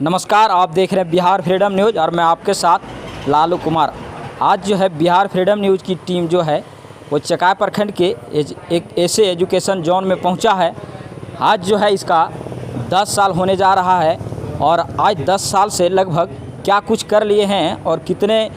नमस्कार, आप देख रहे हैं बिहार फ्रीडम न्यूज़ और मैं आपके साथ लालू कुमार। आज जो है बिहार फ्रीडम न्यूज़ की टीम जो है वो चकाई प्रखंड के एक ऐसे एजुकेशन जोन में पहुंचा है। आज जो है इसका 10 साल होने जा रहा है और आज 10 साल से लगभग क्या कुछ कर लिए हैं और कितने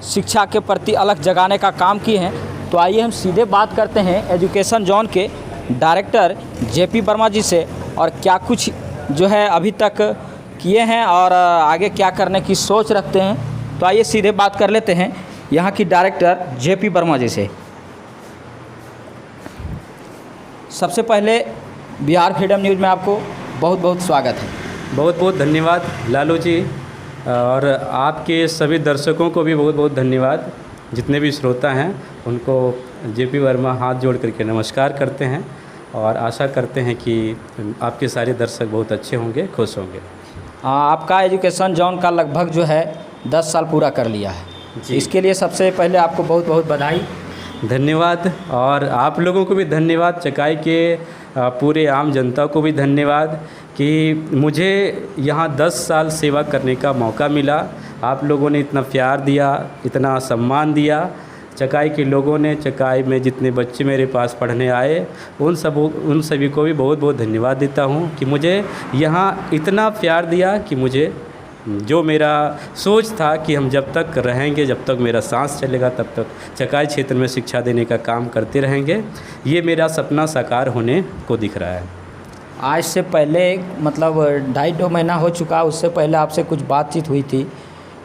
शिक्षा के प्रति अलग जगाने का काम किए हैं। तो आइए हम सीधे बात करते हैं एजुकेशन जोन के डायरेक्टर जेपी वर्मा जी से और क्या कुछ जो है अभी तक किए हैं और आगे क्या करने की सोच रखते हैं। तो आइए सीधे बात कर लेते हैं यहाँ की डायरेक्टर जेपी वर्मा जी से। सबसे पहले बिहार फ्रीडम न्यूज़ में आपको बहुत बहुत स्वागत है। बहुत बहुत धन्यवाद लालू जी, और आपके सभी दर्शकों को भी बहुत बहुत धन्यवाद। जितने भी श्रोता हैं उनको जेपी वर्मा हाथ जोड़ करके नमस्कार करते हैं और आशा करते हैं कि आपके सारे दर्शक बहुत अच्छे होंगे, खुश होंगे। आपका एजुकेशन जोन का लगभग जो है 10 साल पूरा कर लिया है जी। इसके लिए सबसे पहले आपको बहुत बहुत बधाई, धन्यवाद। और आप लोगों को भी धन्यवाद, चकाई के पूरे आम जनता को भी धन्यवाद कि मुझे यहाँ 10 साल सेवा करने का मौका मिला। आप लोगों ने इतना प्यार दिया, इतना सम्मान दिया। चकाई के लोगों ने, चकाई में जितने बच्चे मेरे पास पढ़ने आए उन सभी को भी बहुत बहुत धन्यवाद देता हूँ कि मुझे यहाँ इतना प्यार दिया कि मुझे जो मेरा सोच था कि हम जब तक रहेंगे, जब तक मेरा सांस चलेगा तब तक चकाई क्षेत्र में शिक्षा देने का काम करते रहेंगे। ये मेरा सपना साकार होने को दिख रहा है। आज से पहले मतलब 2.5 महीना हो चुका, उससे पहले आपसे कुछ बातचीत हुई थी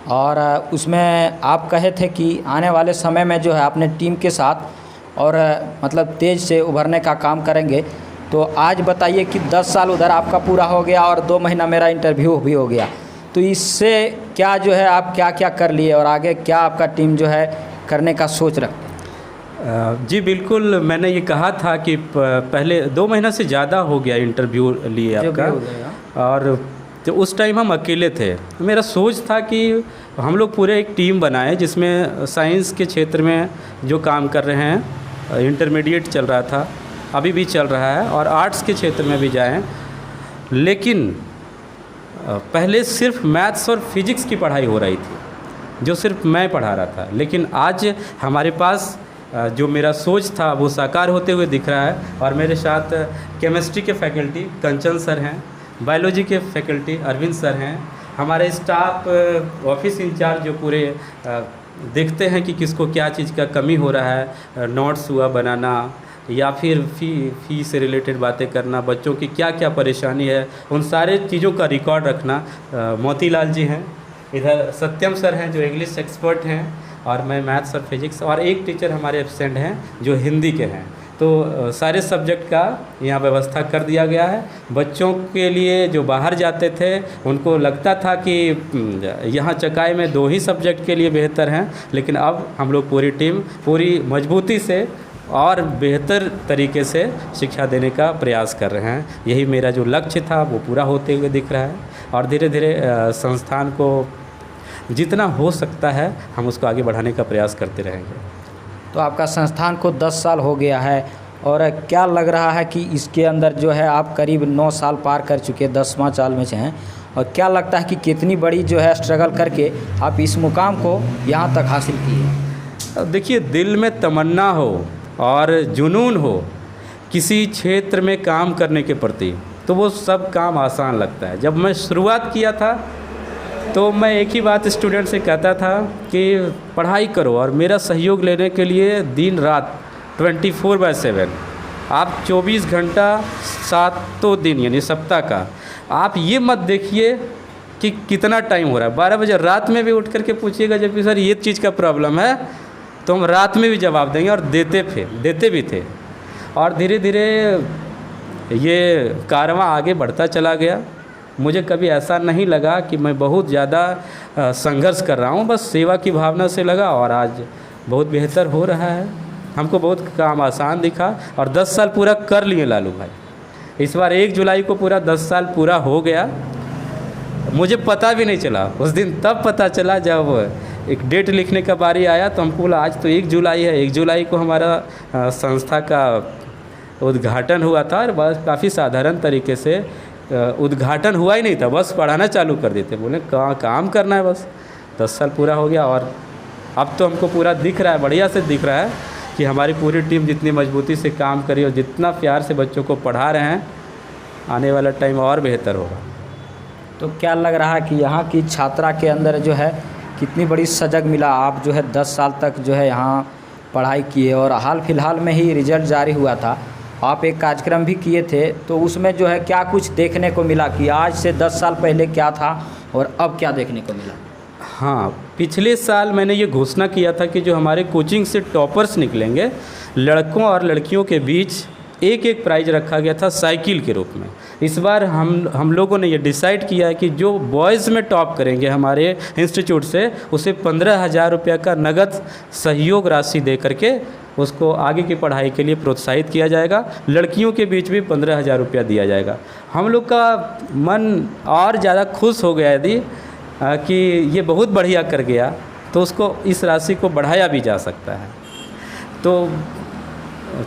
और उसमें आप कहे थे कि आने वाले समय में जो है अपने टीम के साथ और मतलब तेज़ से उभरने का काम करेंगे। तो आज बताइए कि 10 साल उधर आपका पूरा हो गया और 2 महीना मेरा इंटरव्यू भी हो गया, तो इससे क्या जो है आप क्या क्या कर लिए और आगे क्या आपका टीम जो है करने का सोच रखते हैं? जी बिल्कुल, मैंने ये कहा था कि पहले 2 महीना से ज़्यादा हो गया इंटरव्यू लिए आपका, और तो उस टाइम हम अकेले थे। मेरा सोच था कि हम लोग पूरे एक टीम बनाएं जिसमें साइंस के क्षेत्र में जो काम कर रहे हैं, इंटरमीडिएट चल रहा था, अभी भी चल रहा है, और आर्ट्स के क्षेत्र में भी जाएं। लेकिन पहले सिर्फ मैथ्स और फिज़िक्स की पढ़ाई हो रही थी जो सिर्फ मैं पढ़ा रहा था। लेकिन आज हमारे पास जो मेरा सोच था वो साकार होते हुए दिख रहा है। और मेरे साथ केमिस्ट्री के फैकल्टी कंचन सर हैं, बायोलॉजी के फैकल्टी अरविंद सर हैं, हमारे स्टाफ ऑफिस इंचार्ज जो पूरे देखते हैं कि किसको क्या चीज़ का कमी हो रहा है, नोट्स हुआ बनाना या फिर फ़ी से रिलेटेड बातें करना, बच्चों की क्या क्या परेशानी है उन सारे चीज़ों का रिकॉर्ड रखना। मोतीलाल जी हैं, इधर सत्यम सर हैं जो इंग्लिश एक्सपर्ट हैं, और मैं मैथ्स और फिजिक्स, और एक टीचर हमारे एब्सेंट हैं जो हिंदी के हैं। तो सारे सब्जेक्ट का यहाँ व्यवस्था कर दिया गया है। बच्चों के लिए जो बाहर जाते थे उनको लगता था कि यहाँ चकाई में 2 ही सब्जेक्ट के लिए बेहतर हैं, लेकिन अब हम लोग पूरी टीम पूरी मजबूती से और बेहतर तरीके से शिक्षा देने का प्रयास कर रहे हैं। यही मेरा जो लक्ष्य था वो पूरा होते हुए दिख रहा है, और धीरे धीरे संस्थान को जितना हो सकता है हम उसको आगे बढ़ाने का प्रयास करते रहेंगे। तो आपका संस्थान को 10 साल हो गया है और क्या लग रहा है कि इसके अंदर जो है आप करीब 9 साल पार कर चुके, 10वां साल में से हैं, और क्या लगता है कि कितनी बड़ी जो है स्ट्रगल करके आप इस मुकाम को यहाँ तक हासिल किए? देखिए, दिल में तमन्ना हो और जुनून हो किसी क्षेत्र में काम करने के प्रति, तो वो सब काम आसान लगता है। जब मैं शुरुआत किया था तो मैं एक ही बात स्टूडेंट से कहता था कि पढ़ाई करो, और मेरा सहयोग लेने के लिए दिन रात 24/7, आप 24 घंटा 7 दिन यानी सप्ताह का, आप ये मत देखिए कि कितना टाइम हो रहा है। 12 बजे रात में भी उठ करके पूछिएगा जब भी सर ये चीज़ का प्रॉब्लम है, तो हम रात में भी जवाब देंगे, और देते भी थे। और धीरे धीरे ये कारवां आगे बढ़ता चला गया। मुझे कभी ऐसा नहीं लगा कि मैं बहुत ज़्यादा संघर्ष कर रहा हूँ, बस सेवा की भावना से लगा, और आज बहुत बेहतर हो रहा है। हमको बहुत काम आसान दिखा, और 10 साल पूरा कर लिए लालू भाई। इस बार 1 जुलाई को पूरा 10 साल पूरा हो गया। मुझे पता भी नहीं चला उस दिन, तब पता चला जब एक डेट लिखने का बारी आया तो हमको बोला आज तो 1 जुलाई है। 1 जुलाई को हमारा संस्था का उद्घाटन हुआ था, और बस काफ़ी साधारण तरीके से उद्घाटन हुआ ही नहीं था, बस पढ़ाना चालू कर देते। बोले कहाँ काम करना है बस। 10 साल पूरा हो गया और अब तो हमको पूरा दिख रहा है, बढ़िया से दिख रहा है कि हमारी पूरी टीम जितनी मजबूती से काम करी और जितना प्यार से बच्चों को पढ़ा रहे हैं, आने वाला टाइम और बेहतर होगा। तो क्या लग रहा है कि यहाँ की छात्रा के अंदर जो है कितनी बड़ी सजग मिला? आप जो है 10 साल तक जो है यहाँ पढ़ाई किए और हाल फिलहाल में ही रिजल्ट जारी हुआ था, आप एक कार्यक्रम भी किए थे, तो उसमें जो है क्या कुछ देखने को मिला कि आज से 10 साल पहले क्या था और अब क्या देखने को मिला? हाँ, पिछले साल मैंने ये घोषणा किया था कि जो हमारे कोचिंग से टॉपर्स निकलेंगे, लड़कों और लड़कियों के बीच एक प्राइज़ रखा गया था साइकिल के रूप में। इस बार हम लोगों ने ये डिसाइड किया है कि जो बॉयज़ में टॉप करेंगे हमारे इंस्टीट्यूट से, उसे 15,000 रुपये का नगद सहयोग राशि दे करके उसको आगे की पढ़ाई के लिए प्रोत्साहित किया जाएगा। लड़कियों के बीच भी 15,000 रुपया दिया जाएगा। हम लोग का मन और ज़्यादा खुश हो गया यदि कि ये बहुत बढ़िया कर गया तो उसको इस राशि को बढ़ाया भी जा सकता है। तो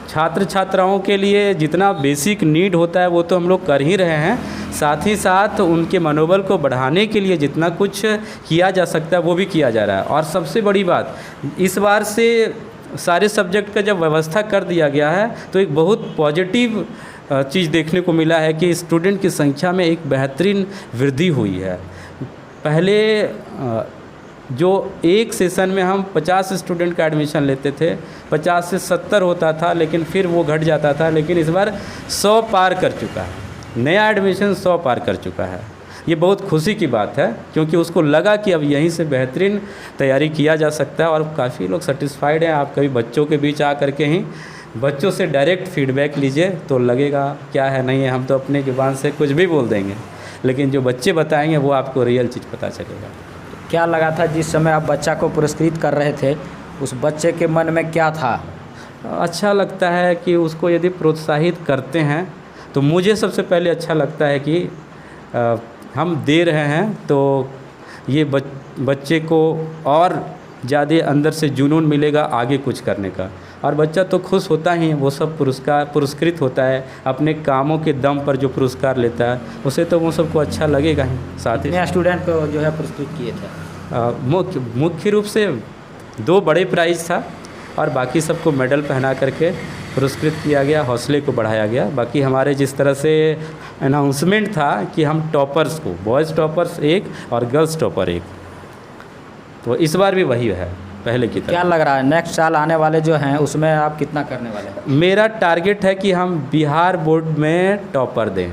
छात्र छात्राओं के लिए जितना बेसिक नीड होता है वो तो हम लोग कर ही रहे हैं, साथ ही साथ उनके मनोबल को बढ़ाने के लिए जितना कुछ किया जा सकता है वो भी किया जा रहा है। और सबसे बड़ी बात, इस बार से सारे सब्जेक्ट का जब व्यवस्था कर दिया गया है तो एक बहुत पॉजिटिव चीज़ देखने को मिला है कि स्टूडेंट की संख्या में एक बेहतरीन वृद्धि हुई है। पहले जो एक सेशन में हम 50 स्टूडेंट का एडमिशन लेते थे, 50 से 70 होता था, लेकिन फिर वो घट जाता था, लेकिन इस बार 100 पार कर चुका है। नया एडमिशन 100 पार कर चुका है। ये बहुत खुशी की बात है क्योंकि उसको लगा कि अब यहीं से बेहतरीन तैयारी किया जा सकता है और काफ़ी लोग सेटिस्फाइड हैं। आप कभी बच्चों के बीच आ करके ही बच्चों से डायरेक्ट फीडबैक लीजिए तो लगेगा क्या है नहीं है। हम तो अपनी ज़ुबान से कुछ भी बोल देंगे, लेकिन जो बच्चे बताएंगे वो आपको रियल चीज़ पता चलेगा। क्या लगा था जिस समय आप बच्चा को पुरस्कृत कर रहे थे, उस बच्चे के मन में क्या था? अच्छा लगता है कि उसको यदि प्रोत्साहित करते हैं तो मुझे सबसे पहले अच्छा लगता है कि हम दे रहे हैं तो ये बच्चे को और ज़्यादा अंदर से जुनून मिलेगा आगे कुछ करने का। और बच्चा तो खुश होता ही, वो सब पुरस्कृत होता है अपने कामों के दम पर जो पुरस्कार लेता है उसे तो वो सबको अच्छा लगेगा ही। साथ ही स्टूडेंट को जो है पुरस्कृत किए थे? मुख्य रूप से 2 बड़े प्राइज़ था और बाकी सबको मेडल पहना करके पुरस्कृत किया गया, हौसले को बढ़ाया गया। बाकी हमारे जिस तरह से अनाउंसमेंट था कि हम टॉपर्स को, बॉयज़ टॉपर्स 1 और गर्ल्स टॉपर 1, तो इस बार भी वही है पहले की तरह। क्या लग रहा है नेक्स्ट साल आने वाले जो हैं उसमें आप कितना करने वाले हैं? मेरा टारगेट है कि हम बिहार बोर्ड में टॉपर दें।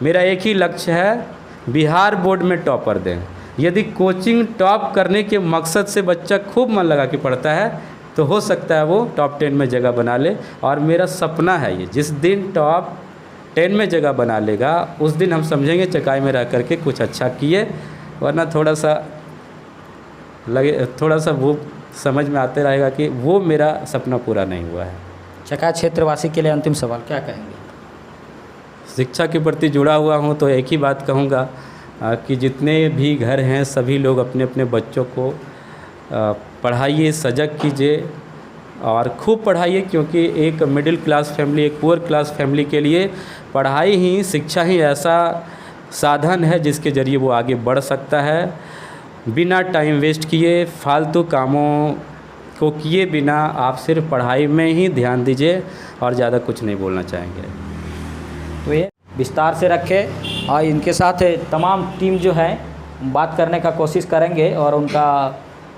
मेरा एक ही लक्ष्य है, बिहार बोर्ड में टॉपर दें। यदि कोचिंग टॉप करने के मकसद से बच्चा खूब मन लगा के पढ़ता है तो हो सकता है वो टॉप 10 में जगह बना ले। और मेरा सपना है ये, जिस दिन टॉप 10 में जगह बना लेगा उस दिन हम समझेंगे चकाई में रह करके कुछ अच्छा किए, वरना थोड़ा सा वो समझ में आते रहेगा कि वो मेरा सपना पूरा नहीं हुआ है। चकाई क्षेत्रवासी के लिए अंतिम सवाल क्या कहेंगे? शिक्षा के प्रति जुड़ा हुआ हूँ तो एक ही बात कहूँगा कि जितने भी घर हैं सभी लोग अपने अपने बच्चों को पढ़ाइए, सजग कीजिए और खूब पढ़ाइए, क्योंकि एक मिडिल क्लास फैमिली, एक पुअर क्लास फैमिली के लिए पढ़ाई ही, शिक्षा ही ऐसा साधन है जिसके ज़रिए वो आगे बढ़ सकता है। बिना टाइम वेस्ट किए, फालतू कामों को किए बिना आप सिर्फ पढ़ाई में ही ध्यान दीजिए और ज़्यादा कुछ नहीं बोलना चाहेंगे। तो ये विस्तार से रखे और इनके साथ तमाम टीम जो है बात करने का कोशिश करेंगे और उनका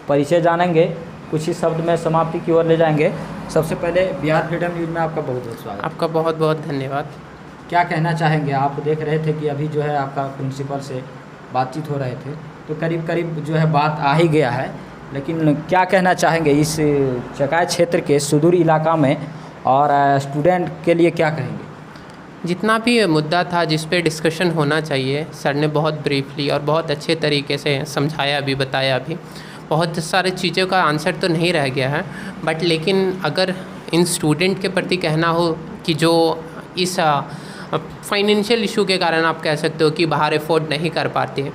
परिचय जानेंगे, कुछ ही शब्द में समाप्ति की ओर ले जाएंगे। सबसे पहले बिहार फ्रीडम न्यूज़ में आपका बहुत बहुत स्वागत। आपका बहुत बहुत धन्यवाद। क्या कहना चाहेंगे? आप देख रहे थे कि अभी जो है आपका प्रिंसिपल से बातचीत हो रहे थे तो करीब करीब जो है बात आ ही गया है, लेकिन क्या कहना चाहेंगे इस चकाई क्षेत्र के सुदूर इलाका में और स्टूडेंट के लिए क्या कहेंगे? जितना भी मुद्दा था जिस पे डिस्कशन होना चाहिए, सर ने बहुत ब्रीफली और बहुत अच्छे तरीके से समझाया भी, बताया भी। बहुत सारी चीज़ों का आंसर तो नहीं रह गया है, बट लेकिन अगर इन स्टूडेंट के प्रति कहना हो कि जो इस फाइनेंशियल इशू के कारण आप कह सकते हो कि बाहर अफोर्ड नहीं कर पाते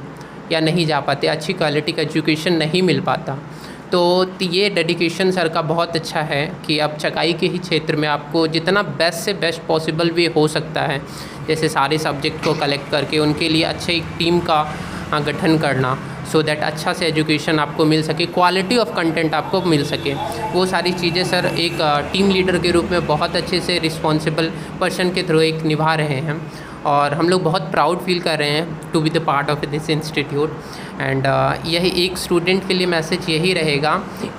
या नहीं जा पाते, अच्छी क्वालिटी का एजुकेशन नहीं मिल पाता, तो ये डेडिकेशन सर का बहुत अच्छा है कि अब चकाई के ही क्षेत्र में आपको जितना बेस्ट से बेस्ट पॉसिबल भी हो सकता है, जैसे सारे सब्जेक्ट को कलेक्ट करके उनके लिए अच्छे एक टीम का गठन करना, सो दैट अच्छा से एजुकेशन आपको मिल सके, क्वालिटी ऑफ कंटेंट आपको मिल सके, वो सारी चीज़ें सर एक टीम लीडर के रूप में बहुत अच्छे से रिस्पॉन्सिबल पर्सन के थ्रू एक निभा रहे हैं। और हम लोग बहुत प्राउड फील कर रहे हैं to be the part of this institute. And यही एक स्टूडेंट के लिए मैसेज यही रहेगा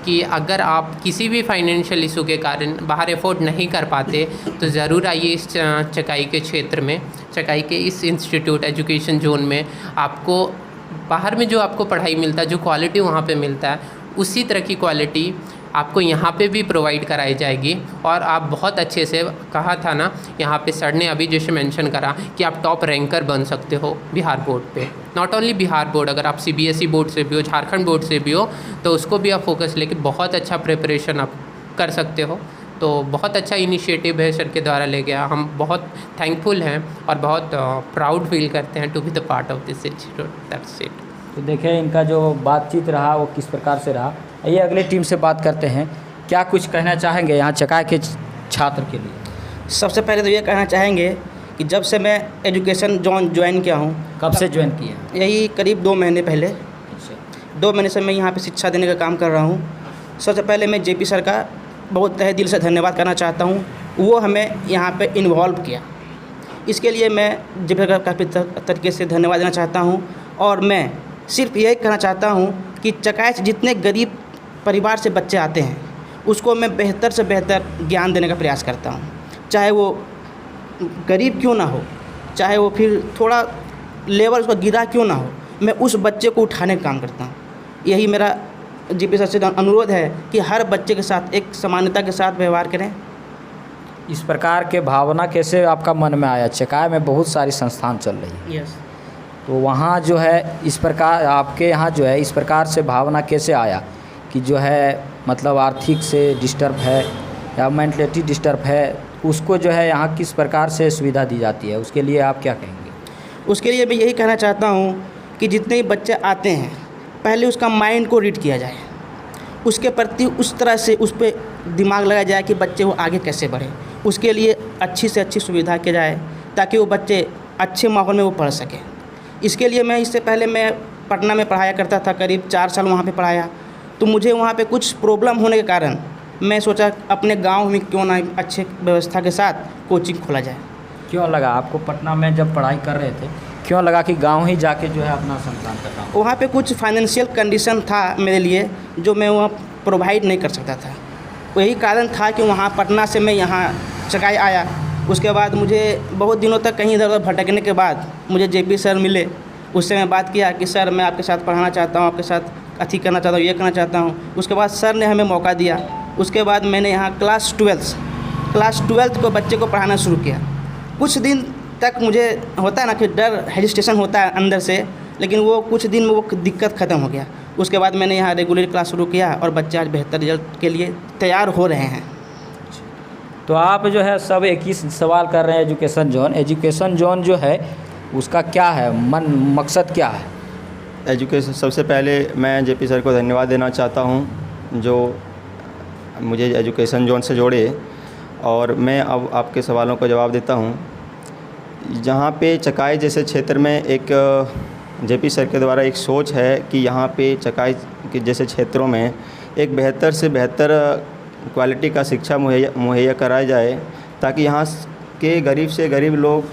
कि अगर आप किसी भी फाइनेंशियल इशू के कारण बाहर अफोर्ड नहीं कर पाते तो ज़रूर आइए इस चकाई के क्षेत्र में, चकाई के इस इंस्टीट्यूट एजुकेशन जोन में। आपको बाहर में जो आपको पढ़ाई मिलता है, जो क्वालिटी वहाँ पे मिलता है, उसी तरह की क्वालिटी आपको यहाँ पे भी प्रोवाइड कराई जाएगी। और आप बहुत अच्छे से, कहा था ना यहाँ पे सर ने अभी जैसे मेंशन करा कि आप टॉप रैंकर बन सकते हो बिहार बोर्ड पे। नॉट ओनली बिहार बोर्ड, अगर आप CBSE बोर्ड से भी हो, झारखंड बोर्ड से भी हो, तो उसको भी आप फोकस लेके बहुत अच्छा प्रिपरेशन आप कर सकते हो। तो बहुत अच्छा इनिशिएटिव है सर के द्वारा ले गया। हम बहुत थैंकफुल हैं और बहुत प्राउड फील करते हैं to be the part of this institute. That's it. तो देखें इनका जो बातचीत रहा वो किस प्रकार से रहा। ये अगले टीम से बात करते हैं, क्या कुछ कहना चाहेंगे यहाँ चकाई के छात्र के लिए? सबसे पहले तो ये कहना चाहेंगे कि जब से मैं एजुकेशन जोन ज्वाइन किया हूँ। कब से ज्वाइन किया? यही करीब 2 महीने पहले। 2 महीने से मैं यहाँ पे शिक्षा देने का काम कर रहा हूँ। सबसे पहले मैं JP सर का बहुत तहे दिल से धन्यवाद करना चाहता हूँ। वो हमें यहाँ पे इन्वॉल्व किया, इसके लिए मैं JP सर का काफ़ी तरीके से धन्यवाद देना चाहता हूँ। और मैं सिर्फ यही कहना चाहता हूँ कि चकाई से जितने गरीब परिवार से बच्चे आते हैं उसको मैं बेहतर से बेहतर ज्ञान देने का प्रयास करता हूँ, चाहे वो गरीब क्यों ना हो, चाहे वो फिर थोड़ा लेवल उसका गिरा क्यों ना हो, मैं उस बच्चे को उठाने का काम करता हूँ। यही मेरा JP सर से अनुरोध है कि हर बच्चे के साथ एक समानता के साथ व्यवहार करें। इस प्रकार के भावना कैसे आपका मन में आया? चकाई में बहुत सारी संस्थान चल रही है, यस। तो वहाँ जो है इस प्रकार आपके यहाँ जो है इस प्रकार से भावना कैसे आया कि जो है मतलब आर्थिक से डिस्टर्ब है या मेंटलिटी डिस्टर्ब है, उसको जो है यहाँ किस प्रकार से सुविधा दी जाती है, उसके लिए आप क्या कहेंगे? उसके लिए मैं यही कहना चाहता हूँ कि जितने भी बच्चे आते हैं पहले उसका माइंड को रीड किया जाए, उसके प्रति उस तरह से उस पर दिमाग लगाया जाए कि बच्चे वो आगे कैसे बढ़े। उसके लिए अच्छी से अच्छी सुविधा की जाए ताकि वो बच्चे अच्छे माहौल में वो पढ़ सकें। इसके लिए मैं इससे पहले मैं पटना में पढ़ाया करता था, करीब 4 साल वहाँ पे पढ़ाया। तो मुझे वहाँ पे कुछ प्रॉब्लम होने के कारण मैं सोचा अपने गांव में क्यों ना अच्छे व्यवस्था के साथ कोचिंग खोला जाए। क्यों लगा आपको पटना में जब पढ़ाई कर रहे थे, क्यों लगा कि गांव ही जाके जो है अपना संस्थान करना? वहाँ पे कुछ फाइनेंशियल कंडीशन था मेरे लिए जो मैं वहाँ प्रोवाइड नहीं कर सकता था। वही कारण था कि वहाँ पटना से मैं यहाँ चकाई आया। उसके बाद मुझे बहुत दिनों तक कहीं इधर उधर भटकने के बाद मुझे JP सर मिले। उससे मैं बात किया कि सर मैं आपके साथ पढ़ाना चाहता हूँ, आपके साथ अथी करना चाहता हूँ, ये करना चाहता हूँ। उसके बाद सर ने हमें मौका दिया। उसके बाद मैंने यहाँ क्लास 12th को बच्चे को पढ़ाना शुरू किया। कुछ दिन तक मुझे होता है ना कि डर, हेजिटेशन होता है अंदर से, लेकिन वो कुछ दिन में वो दिक्कत ख़त्म हो गया। उसके बाद मैंने यहाँ रेगुलर क्लास शुरू किया और बच्चे आज बेहतर रिजल्ट के लिए तैयार हो रहे हैं। तो आप जो है सब एक ही सवाल कर रहे हैं, एजुकेशन जोन जो है उसका क्या है मकसद क्या है? एजुकेशन, सबसे पहले मैं JP सर को धन्यवाद देना चाहता हूं जो मुझे एजुकेशन जोन से जोड़े। और मैं अब आपके सवालों का जवाब देता हूं। जहां पे चकाई जैसे क्षेत्र में एक JP सर के द्वारा एक सोच है कि यहाँ पे चकाई के जैसे क्षेत्रों में एक बेहतर से बेहतर क्वालिटी का शिक्षा मुहैया कराया जाए ताकि यहाँ के गरीब से गरीब लोग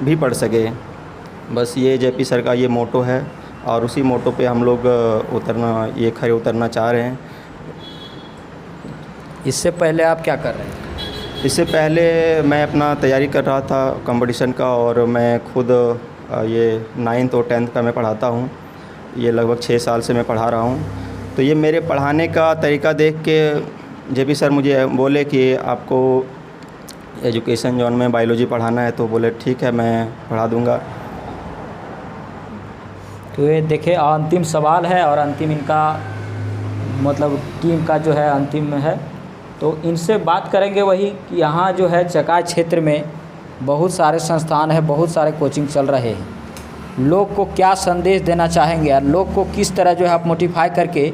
भी पढ़ सके। बस ये JP सर का ये मोटो है और उसी मोटो पे हम लोग खरे उतरना चाह रहे हैं। इससे पहले आप क्या कर रहे हैं? इससे पहले मैं अपना तैयारी कर रहा था कंपटीशन का, और मैं खुद ये 9th और 10th का मैं पढ़ाता हूँ। ये लगभग 6 साल से मैं पढ़ा रहा हूँ। तो ये मेरे पढ़ाने का तरीका देख के JP सर मुझे बोले कि आपको एजुकेशन जोन में बायोलॉजी पढ़ाना है, तो बोले ठीक है मैं पढ़ा दूंगा। तो ये देखिए अंतिम सवाल है और अंतिम इनका मतलब टीम का जो है अंतिम है, तो इनसे बात करेंगे वही कि यहाँ जो है चकाई क्षेत्र में बहुत सारे संस्थान हैं, बहुत सारे कोचिंग चल रहे हैं। लोग को क्या संदेश देना चाहेंगे और लोग को किस तरह जो है आप मोटिफाई करके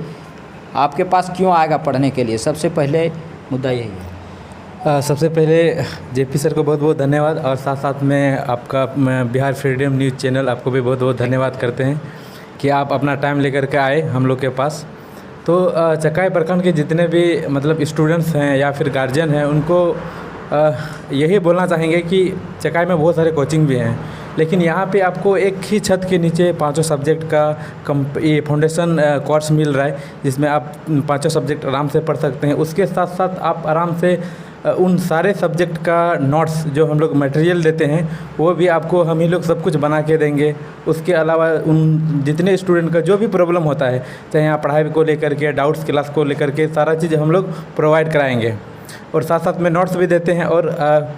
आपके पास क्यों आएगा पढ़ने के लिए? सबसे पहले मुद्दा यही है। सबसे पहले जेपी सर को बहुत बहुत धन्यवाद, और साथ साथ में आपका बिहार फ्रीडम न्यूज़ चैनल आपको भी बहुत बहुत धन्यवाद करते हैं कि आप अपना टाइम लेकर के आए हम लोग के पास। तो चकाई प्रखंड के जितने भी मतलब स्टूडेंट्स हैं या फिर गार्जियन हैं, उनको यही बोलना चाहेंगे कि चकाई में बहुत सारे कोचिंग भी हैं, लेकिन यहाँ पे आपको एक ही छत के नीचे पांचों सब्जेक्ट का ये फाउंडेशन कोर्स मिल रहा है, जिसमें आप पांचों सब्जेक्ट आराम से पढ़ सकते हैं। उसके साथ साथ आप आराम से उन सारे सब्जेक्ट का नोट्स जो हम लोग मटेरियल देते हैं वो भी आपको हम ही लोग सब कुछ बना के देंगे। उसके अलावा उन जितने स्टूडेंट का जो भी प्रॉब्लम होता है, चाहे यहाँ पढ़ाई को लेकर के, डाउट्स क्लास को लेकर के, सारा चीज़ हम लोग प्रोवाइड कराएंगे, और साथ साथ में नोट्स भी देते हैं। और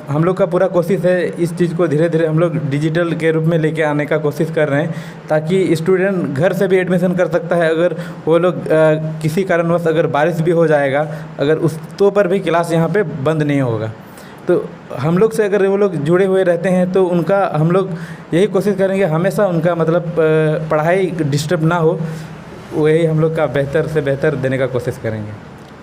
हम लोग का पूरा कोशिश है इस चीज़ को धीरे धीरे हम लोग डिजिटल के रूप में लेके आने का कोशिश कर रहे हैं, ताकि स्टूडेंट घर से भी एडमिशन कर सकता है। अगर वो लोग किसी कारणवश अगर बारिश भी हो जाएगा, अगर उस तो पर भी क्लास यहाँ पे बंद नहीं होगा। तो हम लोग से अगर वो लोग जुड़े हुए रहते हैं तो उनका हम लोग यही कोशिश करेंगे हमेशा उनका मतलब पढ़ाई डिस्टर्ब ना हो, वही हम लोग का बेहतर से बेहतर देने का कोशिश करेंगे।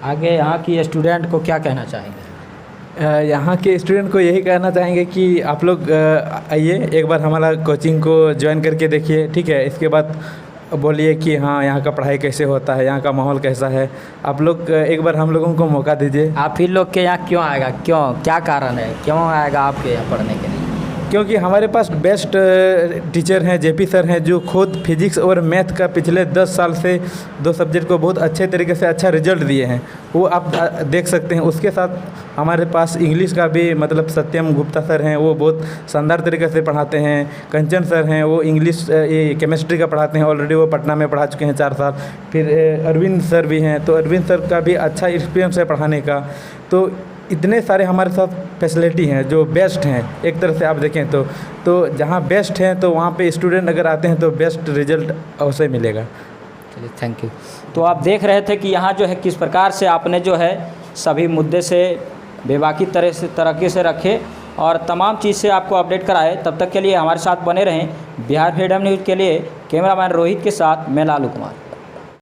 आगे यहाँ की स्टूडेंट को क्या कहना चाहेंगे? यहाँ के स्टूडेंट को यही कहना चाहेंगे कि आप लोग आइए, एक बार हमारा कोचिंग को ज्वाइन करके देखिए, ठीक है। इसके बाद बोलिए कि हाँ यहाँ का पढ़ाई कैसे होता है, यहाँ का माहौल कैसा है। आप लोग एक बार हम लोगों को मौका दीजिए। आप ही लोग के यहाँ क्यों आएगा? क्यों, क्या कारण है, क्यों आएगा आपके यहाँ पढ़ने के लिए? क्योंकि हमारे पास बेस्ट टीचर हैं, जेपी सर हैं, जो खुद फिजिक्स और मैथ का पिछले 10 साल से 2 सब्जेक्ट को बहुत अच्छे तरीके से अच्छा रिजल्ट दिए हैं, वो आप देख सकते हैं। उसके साथ हमारे पास इंग्लिश का भी मतलब सत्यम गुप्ता सर हैं, वो बहुत शानदार तरीके से पढ़ाते हैं। कंचन सर हैं, वो इंग्लिश ये केमिस्ट्री का पढ़ाते हैं, ऑलरेडी वो पटना में पढ़ा चुके हैं 4 साल। फिर अरविंद सर भी हैं, तो अरविंद सर का भी अच्छा एक्सपीरियंस है पढ़ाने का। तो इतने सारे हमारे साथ फैसिलिटी हैं जो बेस्ट हैं, एक तरह से आप देखें तो जहाँ बेस्ट हैं तो वहाँ पे स्टूडेंट अगर आते हैं तो बेस्ट रिजल्ट अवश्य मिलेगा। चलिए, थैंक यू। तो आप देख रहे थे कि यहाँ जो है किस प्रकार से आपने जो है सभी मुद्दे से बेबाकी तरीके से रखे और तमाम चीज़ से आपको अपडेट कराए। तब तक के लिए हमारे साथ बने रहें। बिहार फ्रीडम न्यूज़ के लिए कैमरामैन रोहित के साथ मैं लालू कुमार।